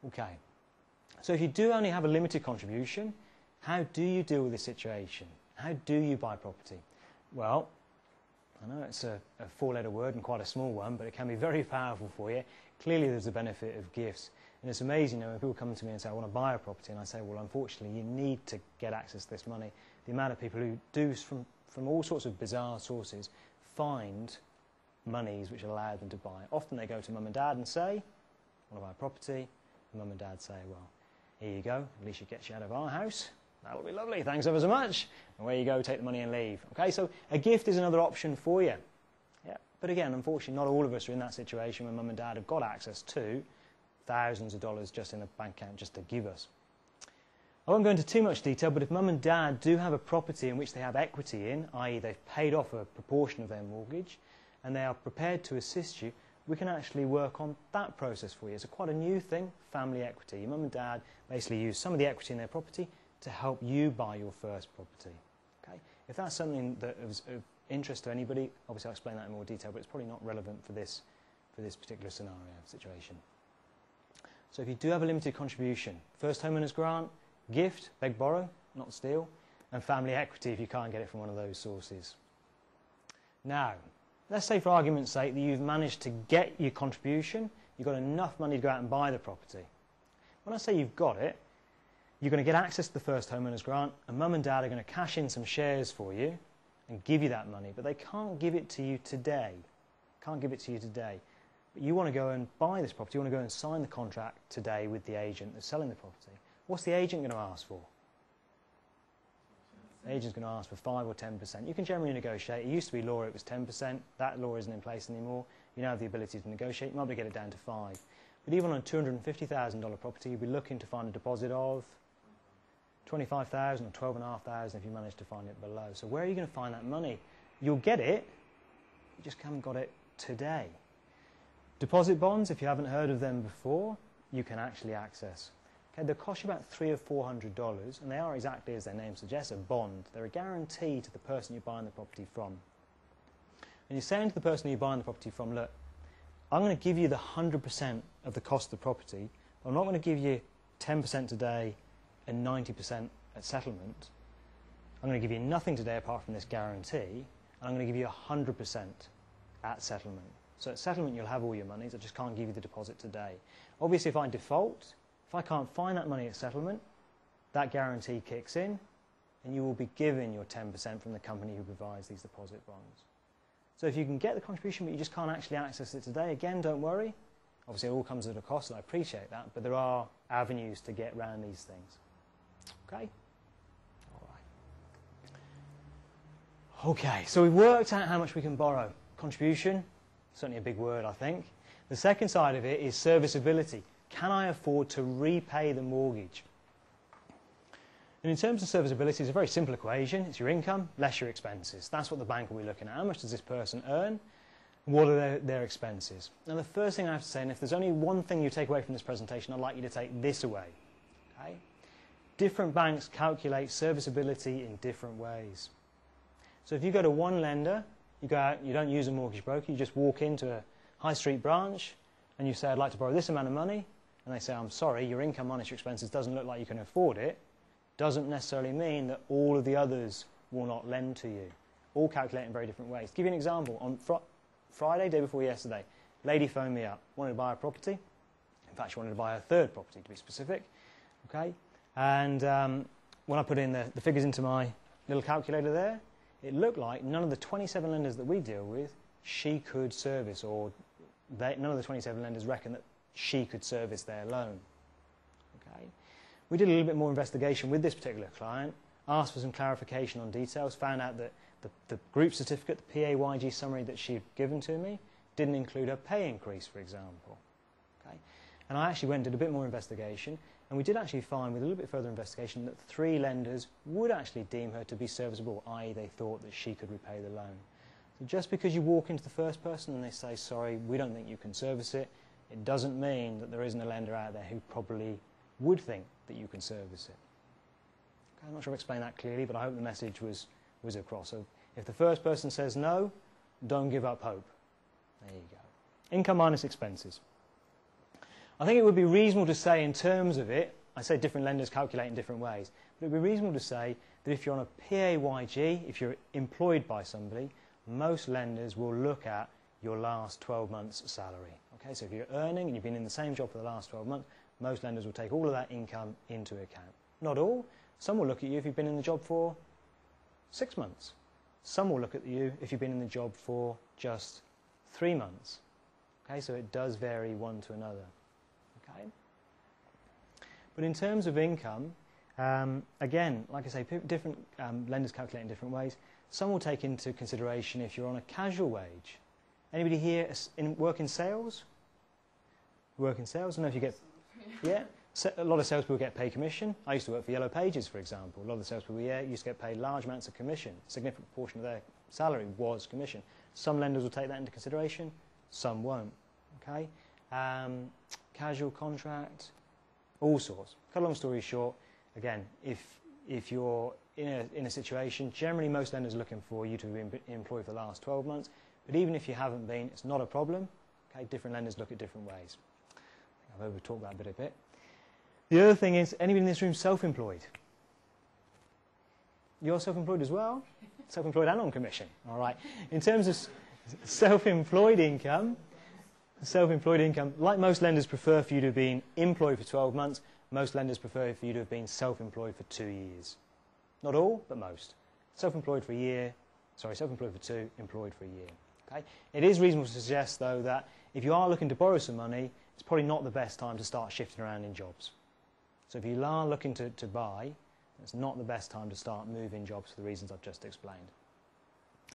Okay, so if you do only have a limited contribution, how do you deal with this situation? How do you buy property? Well, I know it's a four-letter word and quite a small one, but it can be very powerful for you. Clearly there's a benefit of gifts. And it's amazing, when people come to me and say, I want to buy a property, and I say, well, unfortunately, you need to get access to this money. The amount of people who do, from all sorts of bizarre sources, find monies which allow them to buy. Often they go to mum and dad and say, I want to buy a property. And mum and dad say, well, here you go, at least it gets you out of our house. That'll be lovely, thanks ever so much. And away you go, take the money and leave. Okay, so a gift is another option for you. Yeah, but again, unfortunately, not all of us are in that situation when mum and dad have got access to thousands of dollars just in a bank account just to give us. I won't go into too much detail, but if mum and dad do have a property in which they have equity in, i.e. they've paid off a proportion of their mortgage, and they are prepared to assist you, we can actually work on that process for you. It's quite a new thing, family equity. Your mum and dad basically use some of the equity in their property to help you buy your first property. Okay? If that's something that is of interest to anybody, obviously I'll explain that in more detail, but it's probably not relevant for this particular scenario, situation. So if you do have a limited contribution, first homeowners grant, gift, beg, borrow, not steal, and family equity if you can't get it from one of those sources. Now, let's say for argument's sake that you've managed to get your contribution, you've got enough money to go out and buy the property. When I say you've got it, you're going to get access to the first homeowners grant, and mum and dad are going to cash in some shares for you and give you that money, but they can't give it to you today. Can't give it to you today. But you want to go and buy this property, you want to go and sign the contract today with the agent that's selling the property. What's the agent going to ask for? The agent's going to ask for 5 or 10%. You can generally negotiate. It used to be law, it was 10%. That law isn't in place anymore. You now have the ability to negotiate. You might be able to get it down to 5. But even on a $250,000 property, you'd be looking to find a deposit of $25,000 or $12,500 if you manage to find it below. So where are you going to find that money? You'll get it, you just haven't got it today. Deposit bonds, if you haven't heard of them before, you can actually access. Okay, they'll cost you about $300 or $400, and they are exactly as their name suggests, a bond. They're a guarantee to the person you're buying the property from. And you're saying to the person you're buying the property from, look, I'm going to give you the 100% of the cost of the property, but I'm not going to give you 10% today and 90% at settlement. I'm going to give you nothing today apart from this guarantee, and I'm going to give you 100% at settlement. So at settlement you'll have all your monies, I just can't give you the deposit today. Obviously if I default, if I can't find that money at settlement, that guarantee kicks in and you will be given your 10% from the company who provides these deposit bonds. So if you can get the contribution but you just can't actually access it today, again, don't worry. Obviously it all comes at a cost and I appreciate that, but there are avenues to get around these things. Okay? All right. Okay, so we've worked out how much we can borrow. Contribution, certainly a big word, I think. The second side of it is serviceability. Can I afford to repay the mortgage? And in terms of serviceability, it's a very simple equation. It's your income less your expenses. That's what the bank will be looking at. How much does this person earn? What are their expenses? Now, the first thing I have to say, and if there's only one thing you take away from this presentation, I'd like you to take this away. Okay? Different banks calculate serviceability in different ways. So if you go to one lender, you go out, you don't use a mortgage broker, you just walk into a high street branch and you say, I'd like to borrow this amount of money, and they say, I'm sorry, your income minus your expenses doesn't look like you can afford it, doesn't necessarily mean that all of the others will not lend to you. All calculate in very different ways. To give you an example, on Friday, day before yesterday, lady phoned me up, wanted to buy a property. In fact, she wanted to buy her third property, to be specific. Okay? And when I put in the figures into my little calculator there, it looked like none of the 27 lenders that we deal with she could service, or none of the 27 lenders reckon that she could service their loan. Okay? We did a little bit more investigation with this particular client, asked for some clarification on details, found out that the group certificate, the PAYG summary that she'd given to me, didn't include her pay increase, for example. Okay? And I actually went and did a bit more investigation, and we did actually find, with a little bit further investigation, that 3 lenders would actually deem her to be serviceable, i.e. they thought that she could repay the loan. So just because you walk into the first person and they say, sorry, we don't think you can service it, it doesn't mean that there isn't a lender out there who probably would think that you can service it. Okay, I'm not sure I've explained that clearly, but I hope the message was across. So if the first person says no, don't give up hope. There you go. Income minus expenses. I think it would be reasonable to say in terms of it, I say different lenders calculate in different ways, but it would be reasonable to say that if you're on a PAYG, if you're employed by somebody, most lenders will look at your last 12 months' salary. Okay, so if you're earning and you've been in the same job for the last 12 months, most lenders will take all of that income into account. Not all. Some will look at you if you've been in the job for 6 months. Some will look at you if you've been in the job for just 3 months. Okay, so it does vary one to another. Okay. But in terms of income, again, like I say, different lenders calculate in different ways. Some will take into consideration if you're on a casual wage. Anybody here work in sales? Work in sales? I don't know if you get... Yeah? So a lot of salespeople get paid commission. I used to work for Yellow Pages, for example. A lot of the salespeople used to get paid large amounts of commission. A significant portion of their salary was commission. Some lenders will take that into consideration, some won't. Okay? Casual contract, all sorts. Cut a long story short, again, if you're in a situation, generally most lenders are looking for you to be employed for the last 12 months, but even if you haven't been, it's not a problem. Okay? Different lenders look at different ways. I think I've over-talked that a bit. The other thing is, anybody in this room self-employed? You're self-employed as well? Self-employed and on commission, all right. In terms of self-employed income, like most lenders prefer for you to have been employed for 12 months, most lenders prefer for you to have been self-employed for 2 years. Not all, but most. Self-employed for 2, employed for a year. Okay? It is reasonable to suggest, though, that if you are looking to borrow some money, it's probably not the best time to start shifting around in jobs. So if you are looking to buy, it's not the best time to start moving jobs for the reasons I've just explained.